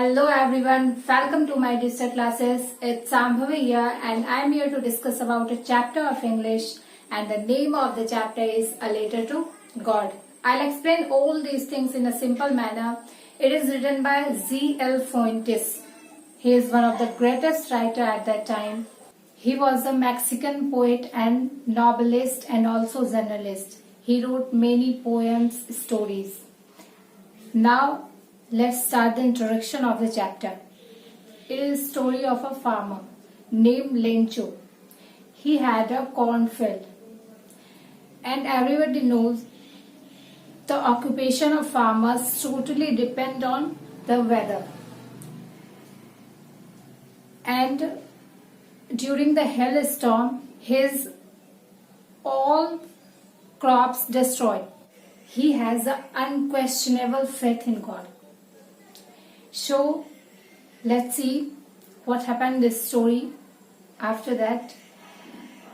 Hello everyone, welcome to my digital classes. It's Sambhavi here and I'm here to discuss about a chapter of English and the name of the chapter is A Letter to God. I'll explain all these things in a simple manner. It is written by Z.L. Fuentes. He is one of the greatest writer at that time. He was a Mexican poet and novelist and also journalist. He wrote many poems, stories. Now, let's start the introduction of the chapter. It is a story of a farmer named Lencho. He had a cornfield, and everybody knows the occupation of farmers totally depend on the weather. And during the hailstorm, his all crops destroyed. He has an unquestionable faith in God. So, let's see what happened in this story after that.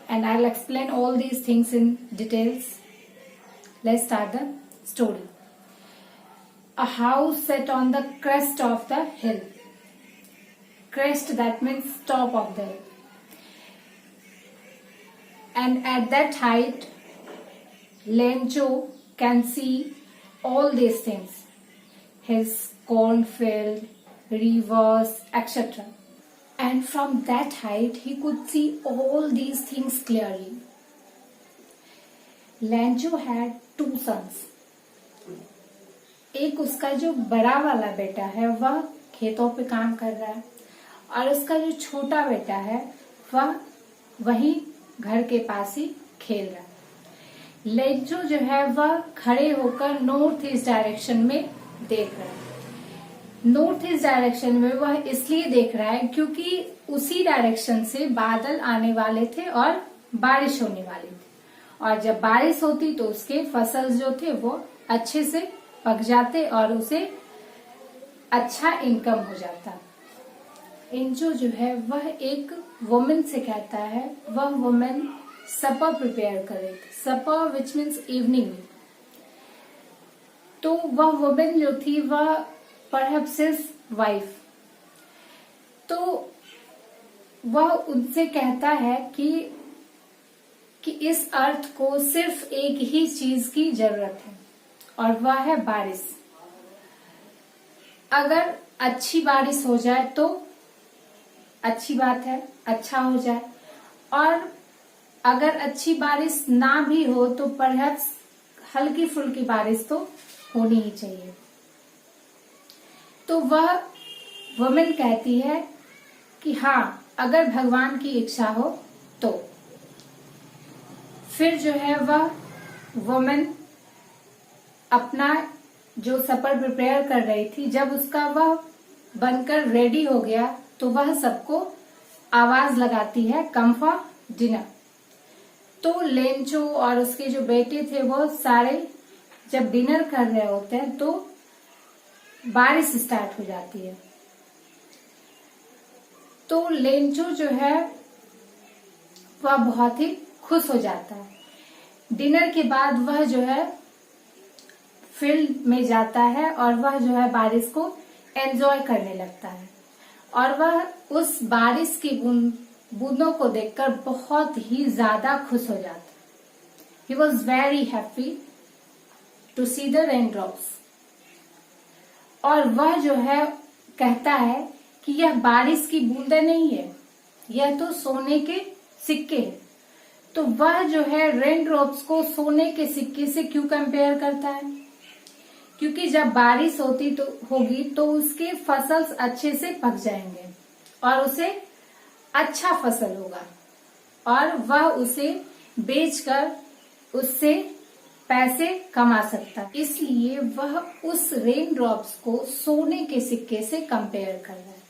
And I'll explain all these things in details. Let's start the story. A house set on the crest of the hill. Crest, that means top of the hill. And at that height, Lencho can see all these things. His cornfield, rivers, etc. And from that height, he could see all these things clearly. Lencho had two sons. एक उसका जो बड़ा वाला बेटा है वह खेतों पे काम कर रहा है और उसका जो छोटा बेटा है वह वही घर के पास ही खेल रहा है. लेंचो जो है वह खड़े होकर नॉर्थ ईस्ट डायरेक्शन में देख रहा है. नॉर्थ ईस्ट डायरेक्शन में वह इसलिए देख रहा है क्योंकि उसी डायरेक्शन से बादल आने वाले थे और बारिश होने वाली थी. और जब बारिश होती तो उसके फसल जो थे वो अच्छे से पक जाते और उसे अच्छा इनकम हो जाता. लेंचो जो है वह एक वुमेन से कहता है, वह वुमेन सपर प्रिपेयर कर रही थी. सपर विच मीन्स इवनिंग. तो वह वुमेन जो थी वह परहैप्स हिज वाइफ. तो वह उनसे कहता है कि इस अर्थ को सिर्फ एक ही चीज की जरूरत है और वह है बारिश. अगर अच्छी बारिश हो जाए तो अच्छी बात है, अच्छा हो जाए. और अगर अच्छी बारिश ना भी हो तो परहैप्स हल्की फुल्की बारिश तो होनी ही चाहिए. तो वह वुमेन कहती है कि हाँ, अगर भगवान की इच्छा हो तो. फिर जो है वह वुमेन अपना जो सपर प्रिपेयर कर रही थी, जब उसका वह बनकर रेडी हो गया तो वह सबको आवाज लगाती है, कम फॉर डिनर. तो लेंचो और उसके जो बेटे थे वो सारे जब डिनर कर रहे होते हैं तो बारिश स्टार्ट हो जाती है. तो लेंचो जो है वह बहुत ही खुश हो जाता है. डिनर के बाद वह जो है फील्ड में जाता है और वह जो है बारिश को एंजॉय करने लगता है. और वह उस बारिश की बूंदों को देखकर बहुत ही ज्यादा खुश हो जाता है. He was very happy to see the raindrops. और वह जो है कहता है कि यह बारिश की बूंदें नहीं है, यह तो सोने के सिक्के हैं. तो वह जो है रेन ड्रॉप्स को सोने के सिक्के से क्यों कंपेयर करता है? क्योंकि जब बारिश होगी तो उसके फसल अच्छे से पक जाएंगे और उसे अच्छा फसल होगा और वह उसे बेचकर उससे पैसे कमा सकता है. इसलिए वह उस रेन ड्रॉप्स को सोने के सिक्के से कंपेयर कर रहा है.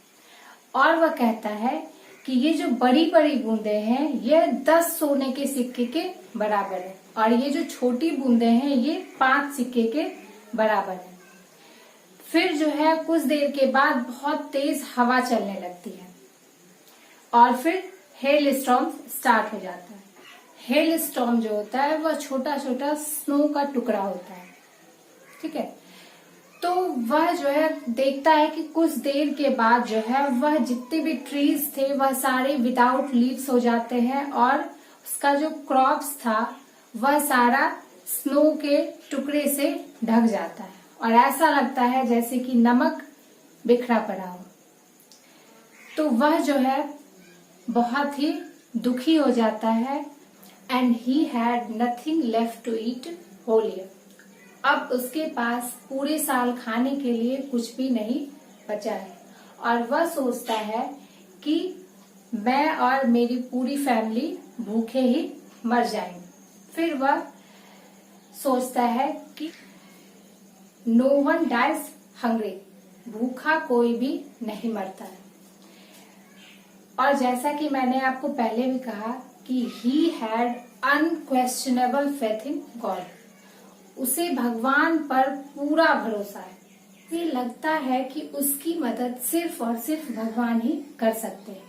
और वह कहता है कि ये जो बड़ी बड़ी बूंदें हैं ये 10 सोने के सिक्के के बराबर है और ये जो छोटी बूंदें हैं ये 5 सिक्के के बराबर है. फिर जो है कुछ देर के बाद बहुत तेज हवा चलने लगती है और फिर हेल स्टॉर्म स्टार्ट हो जाता है. हेल स्टॉर्म जो होता है वह छोटा छोटा स्नो का टुकड़ा होता है. ठीक है. तो वह जो है देखता है कि कुछ देर के बाद जो है वह जितने भी ट्रीज थे वह सारे विदाउट लीव्स हो जाते हैं और उसका जो क्रॉप्स था वह सारा स्नो के टुकड़े से ढक जाता है और ऐसा लगता है जैसे कि नमक बिखरा पड़ा हो। तो वह जो है बहुत ही दुखी हो जाता है and he had nothing left to eat whole year. अब उसके पास पूरे साल खाने के लिए कुछ भी नहीं बचा है और वह सोचता है कि मैं और मेरी पूरी फैमिली भूखे ही मर जाएंगे। फिर वह सोचता है कि नो वन डाइज हंग्री, भूखा कोई भी नहीं मरता है। और जैसा कि मैंने आपको पहले भी कहा कि he had unquestionable faith in God, उसे भगवान पर पूरा भरोसा है। उसे लगता है कि उसकी मदद सिर्फ और सिर्फ भगवान ही कर सकते हैं,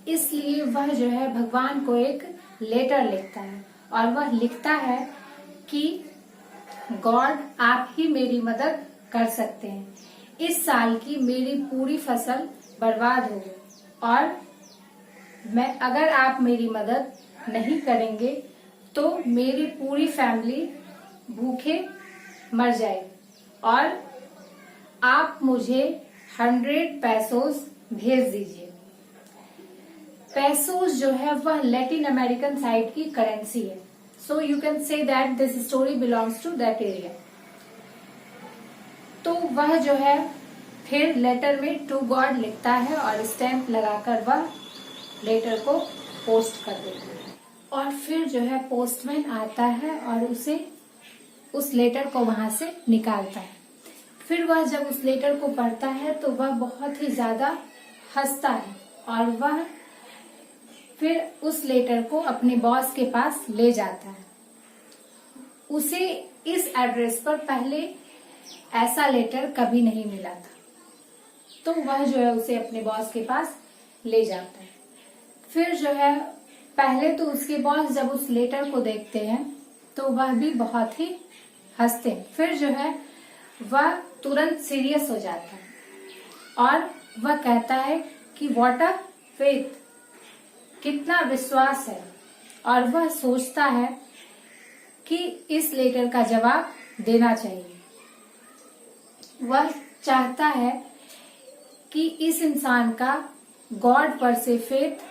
इसलिए वह जो है भगवान को एक लेटर लिखता है और वह लिखता है कि गॉड आप ही मेरी मदद कर सकते हैं, इस साल की मेरी पूरी फसल बर्बाद हो गई और मैं अगर आप मेरी मदद नहीं करेंगे तो मेरी पूरी फैमिली भूखे मर जाएगी और आप मुझे 100 पैसोस भेज दीजिए। पैसोस जो है वह लैटिन अमेरिकन साइड की करेंसी है, so you can say that this story belongs to that area. तो वह जो है फिर लेटर में टू गॉड लिखता है और स्टैंप लगाकर वह लेटर को पोस्ट कर देता है और फिर जो है पोस्टमैन आता है और उसे उस लेटर को वहां से निकालता है। फिर वह जब उस लेटर को पढ़ता है तो वह बहुत ही ज्यादा हंसता है और वह फिर उस लेटर को अपने बॉस के पास ले जाता है। उसे इस एड्रेस पर पहले ऐसा लेटर कभी नहीं मिला था, तो वह जो है उसे अपने बॉस के पास ले जाता है। फिर जो है पहले तो उसके बॉस जब उस लेटर को देखते हैं तो वह भी बहुत ही हंसते हैं। फिर जो है वह तुरंत सीरियस हो जाता है और वह कहता है कि व्हाट अ फेथ, कितना विश्वास है। और वह सोचता है कि इस लेटर का जवाब देना चाहिए। वह चाहता है कि इस इंसान का गॉड पर से फेथ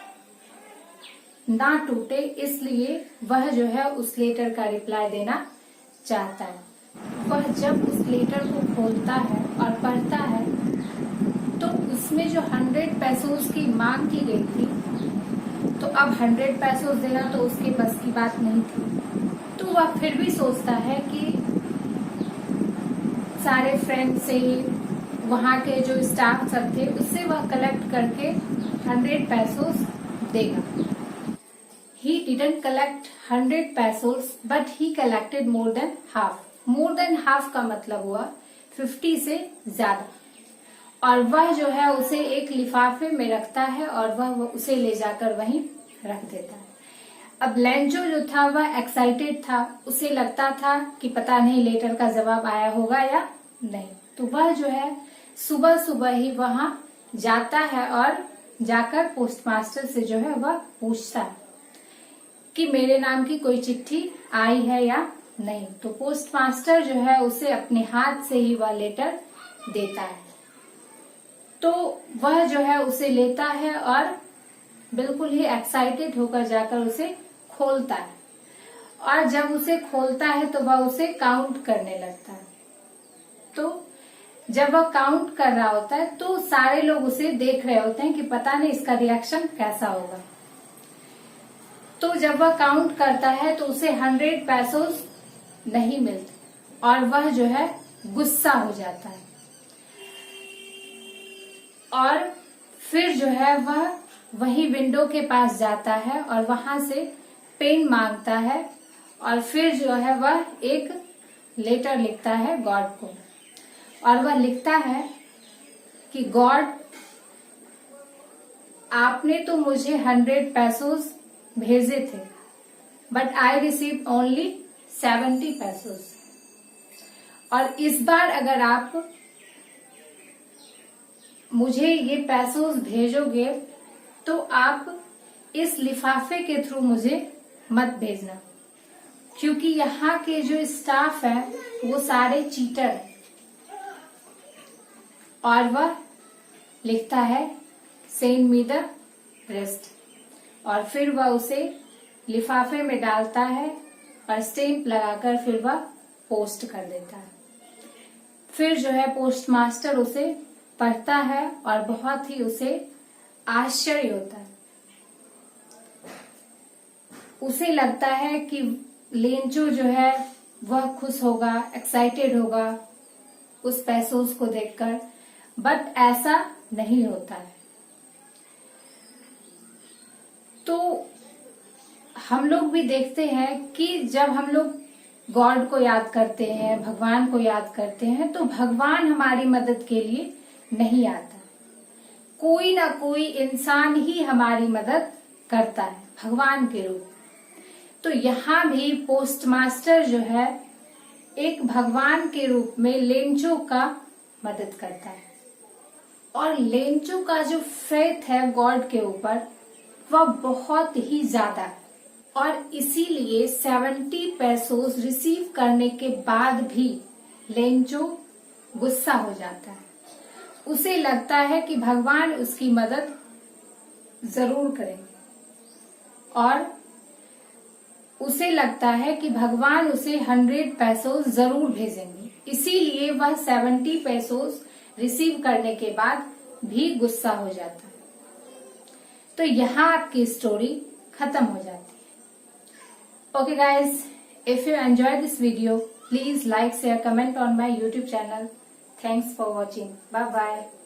ना टूटे, इसलिए वह जो है उस लेटर का रिप्लाई देना चाहता है। वह जब उस लेटर को खोलता है और पढ़ता है तो उसमें जो 100 पैसोस की मांग की गई थी, तो अब 100 पैसोस देना तो उसके बस की बात नहीं थी। तो वह फिर भी सोचता है कि सारे फ्रेंड से, वहाँ के जो स्टाफ सब थे, उससे वह कलेक्ट करके 100 पैसोस देगा। He didn't collect 100 pesos, but he collected more than half. More than half का मतलब हुआ 50 से ज्यादा। और वह जो है उसे एक लिफाफे में रखता है और वह उसे ले जाकर वहीं रख देता है। अब लेंजो जो था वह एक्साइटेड था, उसे लगता था कि पता नहीं लेटर का जवाब आया होगा या नहीं। तो वह जो है सुबह सुबह ही वहां जाता है और जाकर पोस्टमास्टर से जो है वह पूछता है कि मेरे नाम की कोई चिट्ठी आई है या नहीं। तो पोस्टमास्टर जो है उसे अपने हाथ से ही वह लेटर देता है। तो वह जो है उसे लेता है और बिल्कुल ही एक्साइटेड होकर जाकर उसे खोलता है और जब उसे खोलता है तो वह उसे काउंट करने लगता है। तो जब वह काउंट कर रहा होता है तो सारे लोग उसे देख रहे होते हैं कि पता नहीं इसका रिएक्शन कैसा होगा। तो जब वह काउंट करता है तो उसे 100 पैसोस नहीं मिलते और वह जो है गुस्सा हो जाता है और फिर जो है वह वही विंडो के पास जाता है और वहां से पेन मांगता है और फिर जो है वह एक लेटर लिखता है गॉड को और वह लिखता है कि गॉड, आपने तो मुझे 100 पैसोस भेजे थे, बट आई रिसीव ओनली 70 पैसोस। और इस बार अगर आप मुझे ये पैसों भेजोगे तो आप इस लिफाफे के थ्रू मुझे मत भेजना, क्योंकि यहाँ के जो स्टाफ है वो सारे चीटर हैं। और वह लिखता है सेंड मी द रेस्ट, और फिर वह उसे लिफाफे में डालता है और स्टैंप लगाकर फिर वह पोस्ट कर देता है। फिर जो है पोस्ट मास्टर उसे पढ़ता है और बहुत ही उसे आश्चर्य होता है। उसे लगता है कि लेंचो जो है वह खुश होगा, एक्साइटेड होगा उस पैसों को देखकर, बट ऐसा नहीं होता है। तो हम लोग भी देखते हैं कि जब हम लोग गॉड को याद करते हैं, भगवान को याद करते हैं, तो भगवान हमारी मदद के लिए नहीं आता, कोई ना कोई इंसान ही हमारी मदद करता है भगवान के रूप। तो यहाँ भी पोस्ट मास्टर जो है एक भगवान के रूप में लेंचो का मदद करता है, और लेंचो का जो फेथ है गॉड के ऊपर वह बहुत ही ज्यादा है, और इसीलिए 70 पैसों रिसीव करने के बाद भी लेंचो गुस्सा हो जाता है। उसे लगता है कि भगवान उसकी मदद जरूर करेंगे, और उसे लगता है कि भगवान उसे 100 पैसों जरूर भेजेंगे, इसीलिए वह 70 पैसों रिसीव करने के बाद भी गुस्सा हो जाता है। तो यहाँ आपकी स्टोरी खत्म हो जाती है। Okay guys, if you enjoy this video, please like, share, comment on my YouTube channel. Thanks for watching. Bye bye.